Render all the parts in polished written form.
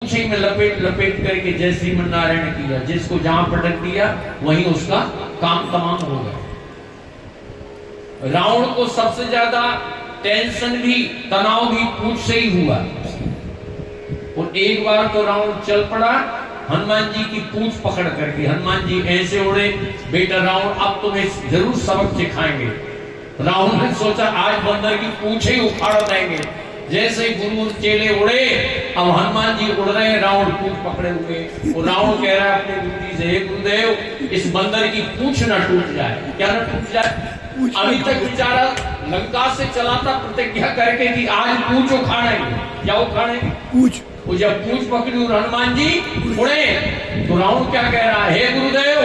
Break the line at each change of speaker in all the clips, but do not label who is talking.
पूछे में लपेट लपेट करके जय श्रीमन्नारायण किया, जिसको जहां पटक दिया वहीं उसका काम तमाम हो गया। रावण को सबसे ज्यादा टेंशन भी तनाव भी पूछ से ही हुआ, और एक बार तो रावण चल पड़ा हनुमान जी की पूछ पकड़ करके। हनुमान जी ऐसे उड़े, बेटा रावण अब तुम्हें जरूर सबक सिखाएंगे। रावण ने सोचा आज बंदर की पूछ ही उखाड़ देंगे। जैसे ही गुरु चेले उड़े, अब हनुमान जी उड़ रहे हैं, रावण पूछ पकड़े हुए, और रावण कह रहा है अपने गुरु जी से, हे गुरुदेव इस बंदर की पूछ ना टूट जाए। क्या ना टूट जाए? अभी तक बेचारा लंका से चलाता प्रतिज्ञा करके कि आज पूछ उखाड़ेंगे। क्या उखाड़ेंगे? पूछ। वो जब पूछ पकड़ी और हनुमान जी उड़े, तो रावण क्या कह रहा है, हे गुरुदेव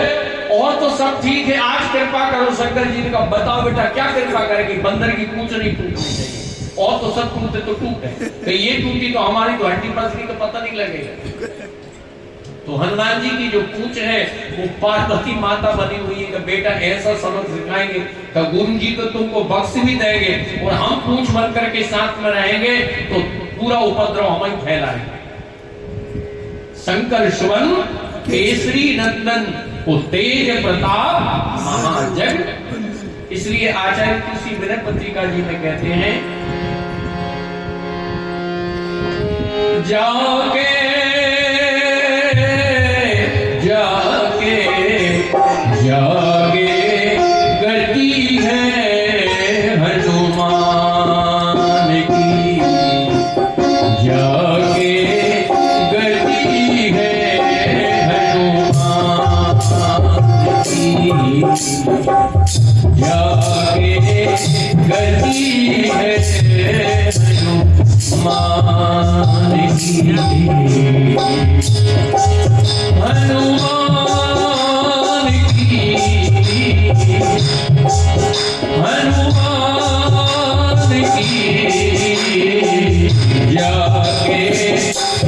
और तो सब ठीक है, आज कृपा करो शंकर जी ने कहा बताओ बेटा क्या कृपा करेगी? बंदर की पूछ नहीं टूटनी चाहिए, और तो सब टूटे तो टूटे, तो ये टूटी तो हमारी तो हड्डी पसली का पता नहीं लगेगा। तो हनुमान जी की जो पूछ है वो पार्वती माता बनी हुई है कि बेटा ऐसा सबक सिखाएंगे कि गुरु जी तो तुमको बख्श भी देंगे, और हम पूछ बन करके साथ में रहेंगे तो पूरा उपद्रव हम ही फैलाएंगे। शंकर सुवन केसरी नंदन को तेज प्रताप महाजग। इसलिए आचार्य तुलसी विनय पत्रिका जी में कहते हैं, जाके जाके जागे गति है हनुमान की, जागे गति है हनुमान की, जागे गति है हनुमान की, हनुमान की, हनुमान की, जाके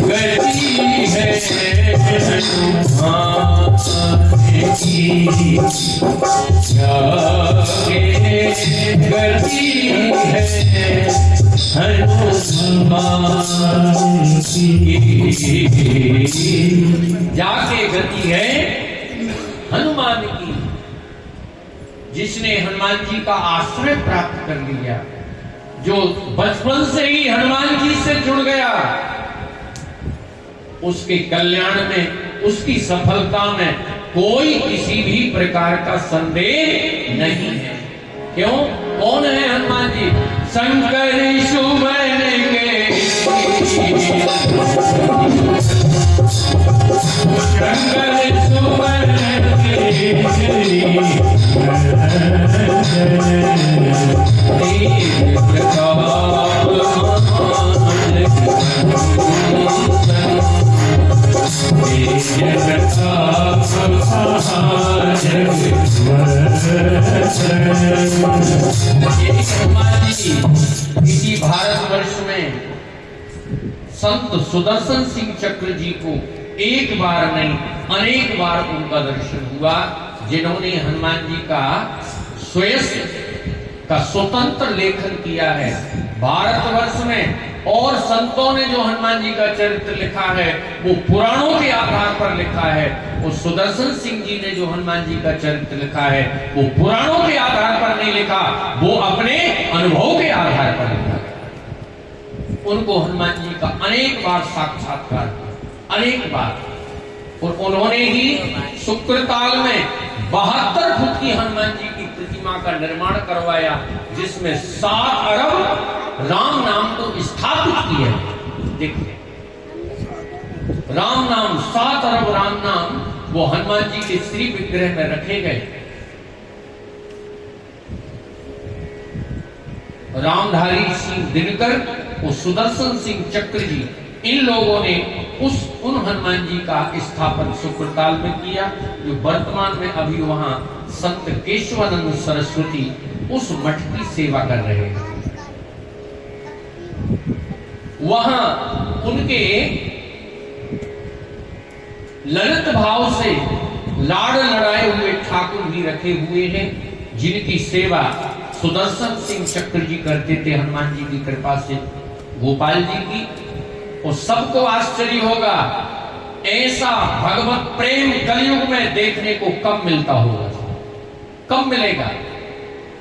गति है हनुमान की, जाके गति है हनुमान की, जाके गति है हनुमान की। जिसने हनुमान जी का आश्रय प्राप्त कर लिया, जो बचपन से ही हनुमान जी से जुड़ गया, उसके कल्याण में, उसकी सफलता में कोई किसी भी प्रकार का संदेह नहीं है। क्यों? कौन है हनुमान जी? शंकर सुवन के शंकर सुवन के इसी भारतवर्ष में संत सुदर्शन सिंह चक्र जी को एक बार नहीं अनेक बार उनका दर्शन हुआ, जिन्होंने हनुमान जी का स्वयं का स्वतंत्र लेखन किया है भारतवर्ष में। और संतों ने जो हनुमान जी का चरित्र लिखा है वो पुराणों के आधार पर लिखा है, और सुदर्शन सिंह जी ने जो हनुमान जी का चरित्र लिखा है वो पुराणों के आधार पर नहीं लिखा, वो अपने अनुभव के आधार पर लिखा। उनको हनुमान जी का अनेक बार साक्षात्कार, अनेक बार, और उन्होंने ही शुक्रताल में 72 फुट की हनुमान जी की प्रतिमा का निर्माण करवाया, जिसमें 7 अरब राम नाम को स्थापित किया। देखिए राम नाम, 7 अरब राम नाम वो हनुमान जी के श्री विग्रह में रखे गए। रामधारी सिंह दिनकर और सुदर्शन सिंह चक्र जी, इन लोगों ने उन हनुमान जी का स्थापन शुक्रताल में किया, जो वर्तमान में अभी वहां संत केशवानंद सरस्वती उस मठ की सेवा कर रहे हैं। वहां उनके ललित भाव से लाड़ लड़ाए हुए ठाकुर भी रखे हुए हैं, जिनकी सेवा सुदर्शन सिंह चक्र जी करते थे हनुमान जी की कृपा से, गोपाल जी की। और सबको आश्चर्य होगा, ऐसा भगवत प्रेम कलयुग में देखने को कब मिलता होगा, कब मिलेगा।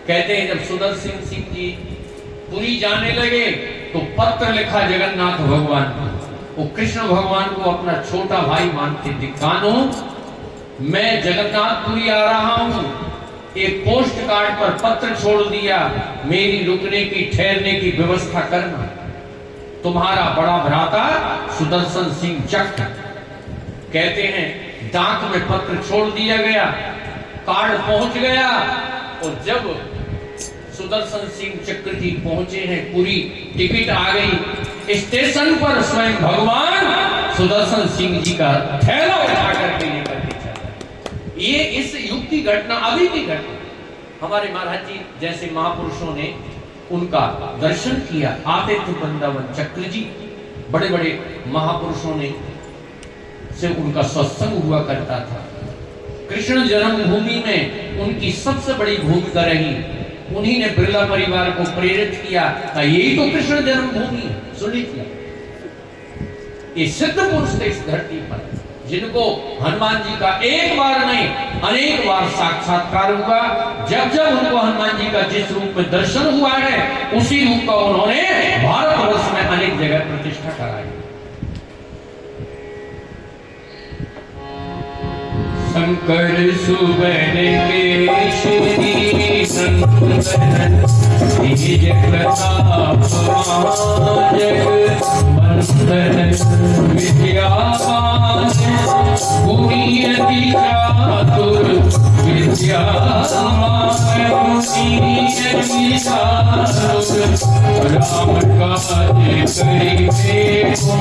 कहते हैं जब सुदर्शन सिंह जी पुरी जाने लगे तो पत्र लिखा जगन्नाथ भगवान को। वो कृष्ण भगवान को अपना छोटा भाई मानते थे। कान्हो, मैं जगन्नाथपुरी आ रहा हूं, एक पोस्ट कार्ड पर पत्र छोड़ दिया, मेरी रुकने की ठहरने की व्यवस्था करना। तुम्हारा बड़ा भ्राता सुदर्शन सिंह चक, कहते हैं डाक में पत्र छोड़ दिया गया, कार्ड पहुंच गया और जब सुदर्शन सिंह चक्र जी पहुंचे हैं पुरी, टिकट आ गई, स्टेशन पर स्वयं भगवान सुदर्शन सिंह जी का थैला उठा करके लेकर के चला। ये इस युग की घटना, अभी की घटना। हमारे महाराज जी जैसे महापुरुषों ने उनका दर्शन किया, आते थे वृंदावन। चक्र जी बड़े बड़े महापुरुषों ने से उनका सत्संग हुआ करता था। कृष्ण जन्मभूमि में उनकी सबसे बड़ी भूमिका रही। उन्हीं ने बिरला परिवार को प्रेरित किया, यही तो कृष्ण जन्मभूमि है। सुन लीजिए, ये सिद्ध पुरुष थे इस धरती पर, जिनको हनुमान जी का एक बार नहीं अनेक बार साक्षात्कार हुआ। जब जब उनको हनुमान जी का जिस रूप में दर्शन हुआ है, उसी रूप का उन्होंने भारतवर्ष में अनेक जगह प्रतिष्ठा कराई। शंकर सुबन केशरी नंदन, तेज प्रताप जगवंदन, विद्यावान गुणी अति चातुर, विद्यावान गुणी अति चातुर, राम काज करिबे को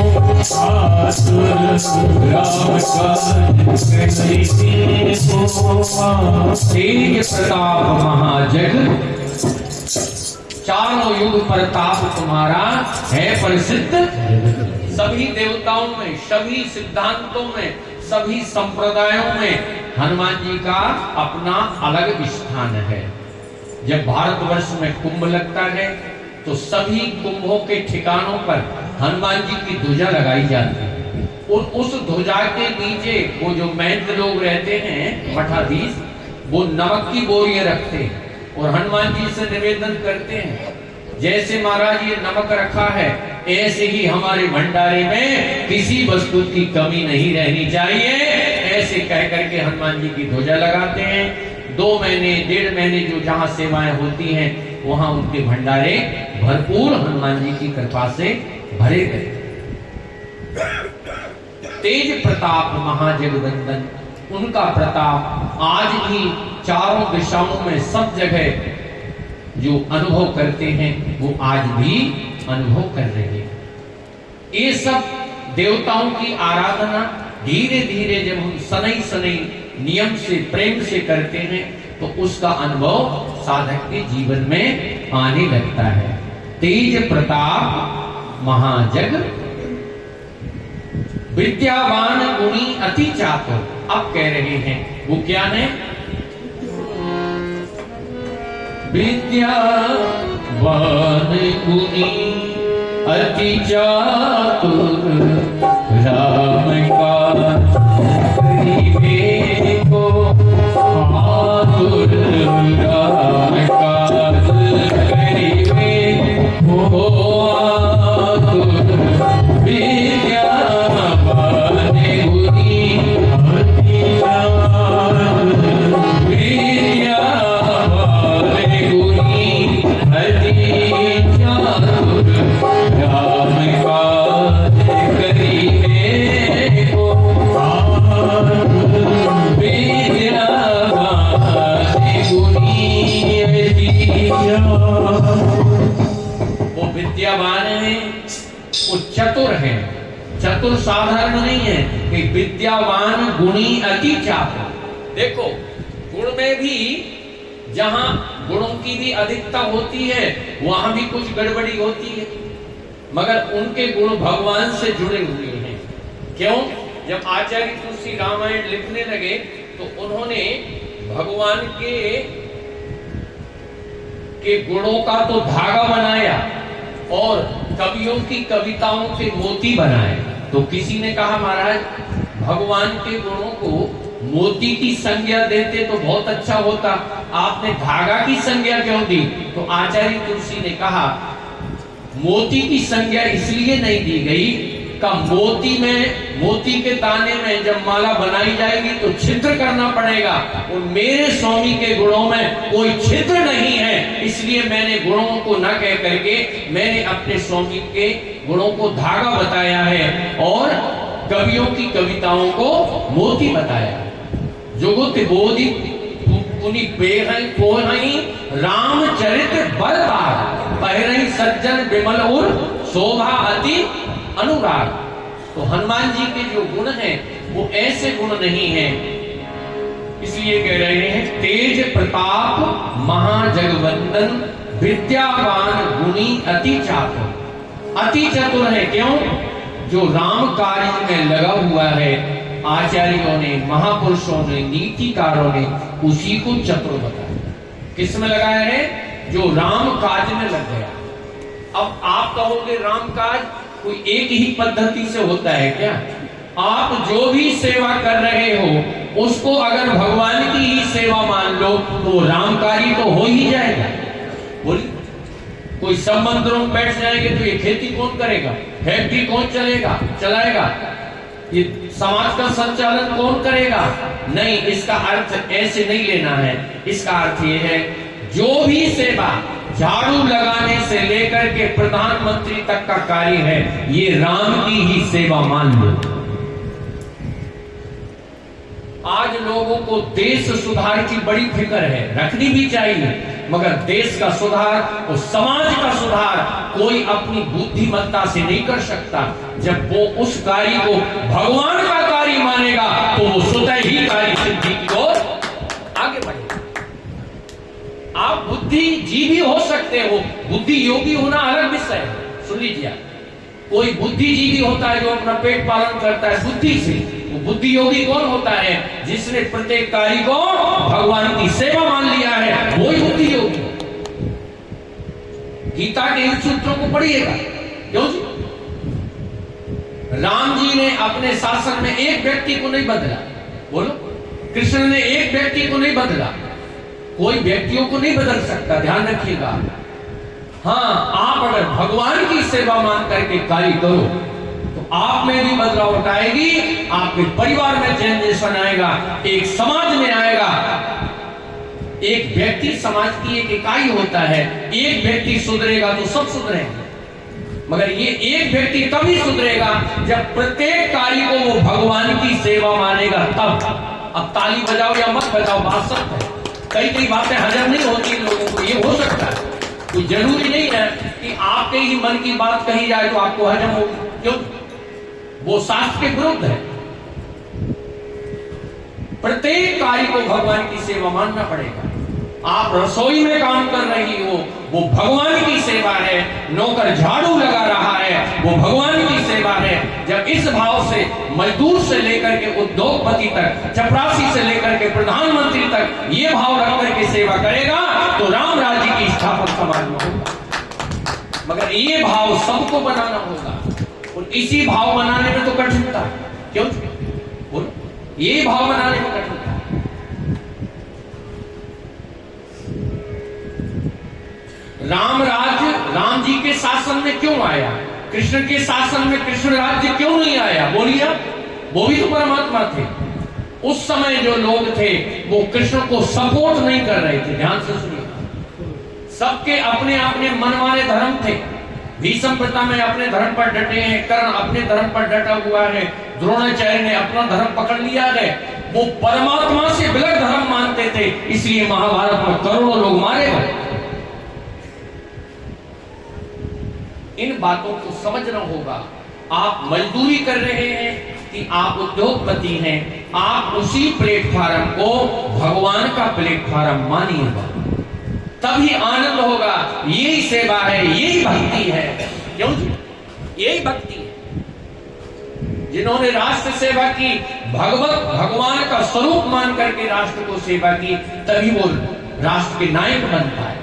आतुर, राम काज करिबे। तेज प्रताप महाजग, चारों युग प्रताप तुम्हारा है प्रसिद्ध। सभी देवताओं में, सभी सिद्धांतों में, सभी संप्रदायों में हनुमान जी का अपना अलग स्थान है। जब भारतवर्ष में कुंभ लगता है तो सभी कुंभों के ठिकानों पर हनुमान जी की ध्वजा लगाई जाती है और उस ध्वजा के नीचे वो जो महंत लोग रहते हैं, मठाधीश, वो नमक की बोरियां रखते हैं और हनुमान जी से निवेदन करते हैं, जैसे महाराज ये नमक रखा है ऐसे ही हमारे भंडारे में किसी वस्तु की कमी नहीं रहनी चाहिए। ऐसे कह करके हनुमान जी की ध्वजा लगाते हैं। 2 महीने 1.5 महीने जो जहां सेवाएं होती हैं, वहां उनके भंडारे भरपूर हनुमान जी की कृपा से भरे गए। तेज प्रताप महाजगवंदन, उनका प्रताप आज भी चारों दिशाओं में सब जगह जो अनुभव करते हैं वो आज भी अनुभव कर रहे हैं। ये सब देवताओं की आराधना धीरे धीरे जब हम सनई सनई नियम से, प्रेम से करते हैं तो उसका अनुभव साधक के जीवन में आने लगता है। तेज प्रताप महाजग, विद्यावान गुणी अति चातुर। अब कह रहे हैं वो क्या है? विद्यावान गुणी अति चातुर, राम काज करिबे को आतुर, राम काज करिबे को आतुर, विद्यावान गुणी अति चातुर, विद्यावान गुणी अति चातुर, राम काज करिबे को आतुर, विद्यावान गुणी अति चातुर। वो विद्यावान है, वो चतुर है। चतुर साधारण नहीं है कि विद्यावान गुणी अति चातुर। देखो, गुण में भी जहां गुणों की भी अधिकता होती है वहां भी कुछ गड़बड़ी होती है, मगर उनके गुण भगवान से जुड़े हुए हैं। क्यों? जब आचार्य तुलसी रामायण लिखने लगे तो उन्होंने भगवान के गुणों का तो धागा बनाया और कवियों की कविताओं से मोती बनाए। तो किसी ने कहा महाराज भगवान के गुणों को मोती की संज्ञा देते तो बहुत अच्छा होता, आपने धागा की संज्ञा क्यों दी? तो आचार्य तुलसी ने कहा मोती की संज्ञा इसलिए नहीं दी गई का मोती के दाने में जब माला बनाई जाएगी तो छिद्र करना पड़ेगा, और मेरे स्वामी के गुणों में कोई छिद्र नहीं है, इसलिए मैंने गुणों को न कह करके मैंने अपने स्वामी के गुणों को धागा बताया है और कवियों की कविताओं को मोती बताया। जुगुत बोधि पुनि पेहई कोहई रामचरित बलदार, पहरई सज्जन विमल उर शोभा अति अनुराग। तो हनुमान जी के जो गुण हैं वो ऐसे गुण नहीं हैं, इसलिए कह रहे हैं तेज प्रताप महाजगवंदन विद्यावान गुणी अति चातुर। अति चतुर है क्यों? जो राम कार्य में लगा हुआ है, आचार्यों ने, महापुरुषों ने, नीतिकारों ने उसी को चतुर बताया। किस में लगाया है? जो राम काज में लग गया। अब आप कहोगे राम काज कोई एक ही पद्धति से होता है क्या? आप जो भी सेवा कर रहे हो उसको अगर भगवान की ही सेवा मान लो तो रामकारी तो हो ही जाएगा। बोलिए, कोई सब मंदिरों में बैठ जाएंगे तो ये खेती कौन करेगा? फैक्ट्री कौन चलाएगा? ये समाज का संचालन कौन करेगा? नहीं, इसका अर्थ ऐसे नहीं लेना है। इसका अर्थ ये है जो भी सेवा झाड़ू लगाने से लेकर के प्रधानमंत्री तक का कार्य है, ये राम की ही सेवा मान लो। आज लोगों को देश सुधार की बड़ी फिक्र है, रखनी भी चाहिए, मगर देश का सुधार और समाज का सुधार कोई अपनी बुद्धिमत्ता से नहीं कर सकता। जब वो उस कार्य को भगवान का कार्य मानेगा तो वो स्वतः ही कार्य सिद्धि की ओर आगे बढ़ेगा। आप बुद्धिजीवी हो सकते हो, बुद्धि योगी होना अलग विषय है। सुन लीजिए, कोई बुद्धिजीवी होता है जो अपना पेट पालन करता है बुद्धि से, वो बुद्धि योगी कौन होता है? जिसने प्रत्येक कार्य को भगवान की सेवा मान लिया है, वही बुद्धि योगी। गीता के इन सूत्रों को पढ़िएगा। क्यों जी? राम जी ने अपने शासन में एक व्यक्ति को नहीं बदला। बोलो, कृष्ण ने एक व्यक्ति को नहीं बदला, कोई व्यक्तियों को नहीं बदल सकता, ध्यान रखिएगा। हाँ, आप अगर भगवान की सेवा मान करके कार्य करो तो आप में भी बदलाव आएगी, आपके परिवार में चेंजेशन आएगा, एक समाज में आएगा। एक व्यक्ति समाज की एक इकाई होता है, एक व्यक्ति सुधरेगा तो सब सुधरेंगे, मगर ये एक व्यक्ति तभी सुधरेगा जब प्रत्येक कार्य को वो भगवान की सेवा मानेगा तब। अब ताली बजाओ या मत बजाओ, बात सत्य है। कई बातें हजम नहीं होती लोगों को, ये हो सकता है। कोई जरूरी नहीं है कि आपके ही मन की बात कही जाए तो आपको हजम होगी, क्यों? वो शास्त्र के विरुद्ध है। प्रत्येक कार्य को भगवान की सेवा मानना पड़ेगा। आप रसोई में काम कर रही हो, वो भगवान की सेवा है। नौकर झाड़ू लगा रहा है, वो भगवान की सेवा है। जब इस भाव से मजदूर से लेकर के उद्योगपति तक, चपरासी से लेकर के प्रधानमंत्री तक ये भाव रख करके सेवा करेगा तो राम राज्य की स्थापना समाज में होगा। मगर ये भाव सबको बनाना होगा, और इसी भाव बनाने में तो कठिनता है। क्यों? बोलो, ये भाव बनाने में कठिनता। राम राज्य राम जी के शासन में क्यों आया? कृष्ण के शासन में कृष्ण राज्य क्यों नहीं आया? बोलिए, वो भी तो परमात्मा थे। उस समय जो लोग थे वो कृष्ण को सपोर्ट नहीं कर रहे थे। ध्यान से सुनिए, सबके अपने अपने मनमाने धर्म थे। भीष्म पितामह अपने धर्म पर डटे हैं, कर्ण अपने धर्म पर डटा हुआ है, द्रोणाचार्य ने अपना धर्म पकड़ लिया है। वो परमात्मा से विलग धर्म मानते थे, इसलिए महाभारत में करोड़ों लोग मारे गए। इन बातों को समझना होगा। आप मजदूरी कर रहे हैं कि आप उद्योगपति हैं, आप उसी प्लेटफार्म को भगवान का प्लेटफार्म मानिएगा, तभी आनंद होगा। यही सेवा है, यही भक्ति है। क्यों? यही भक्ति है। जिन्होंने राष्ट्र सेवा की, भगवान का स्वरूप मान करके राष्ट्र को सेवा की, तभी वो राष्ट्र के नायक बनता है।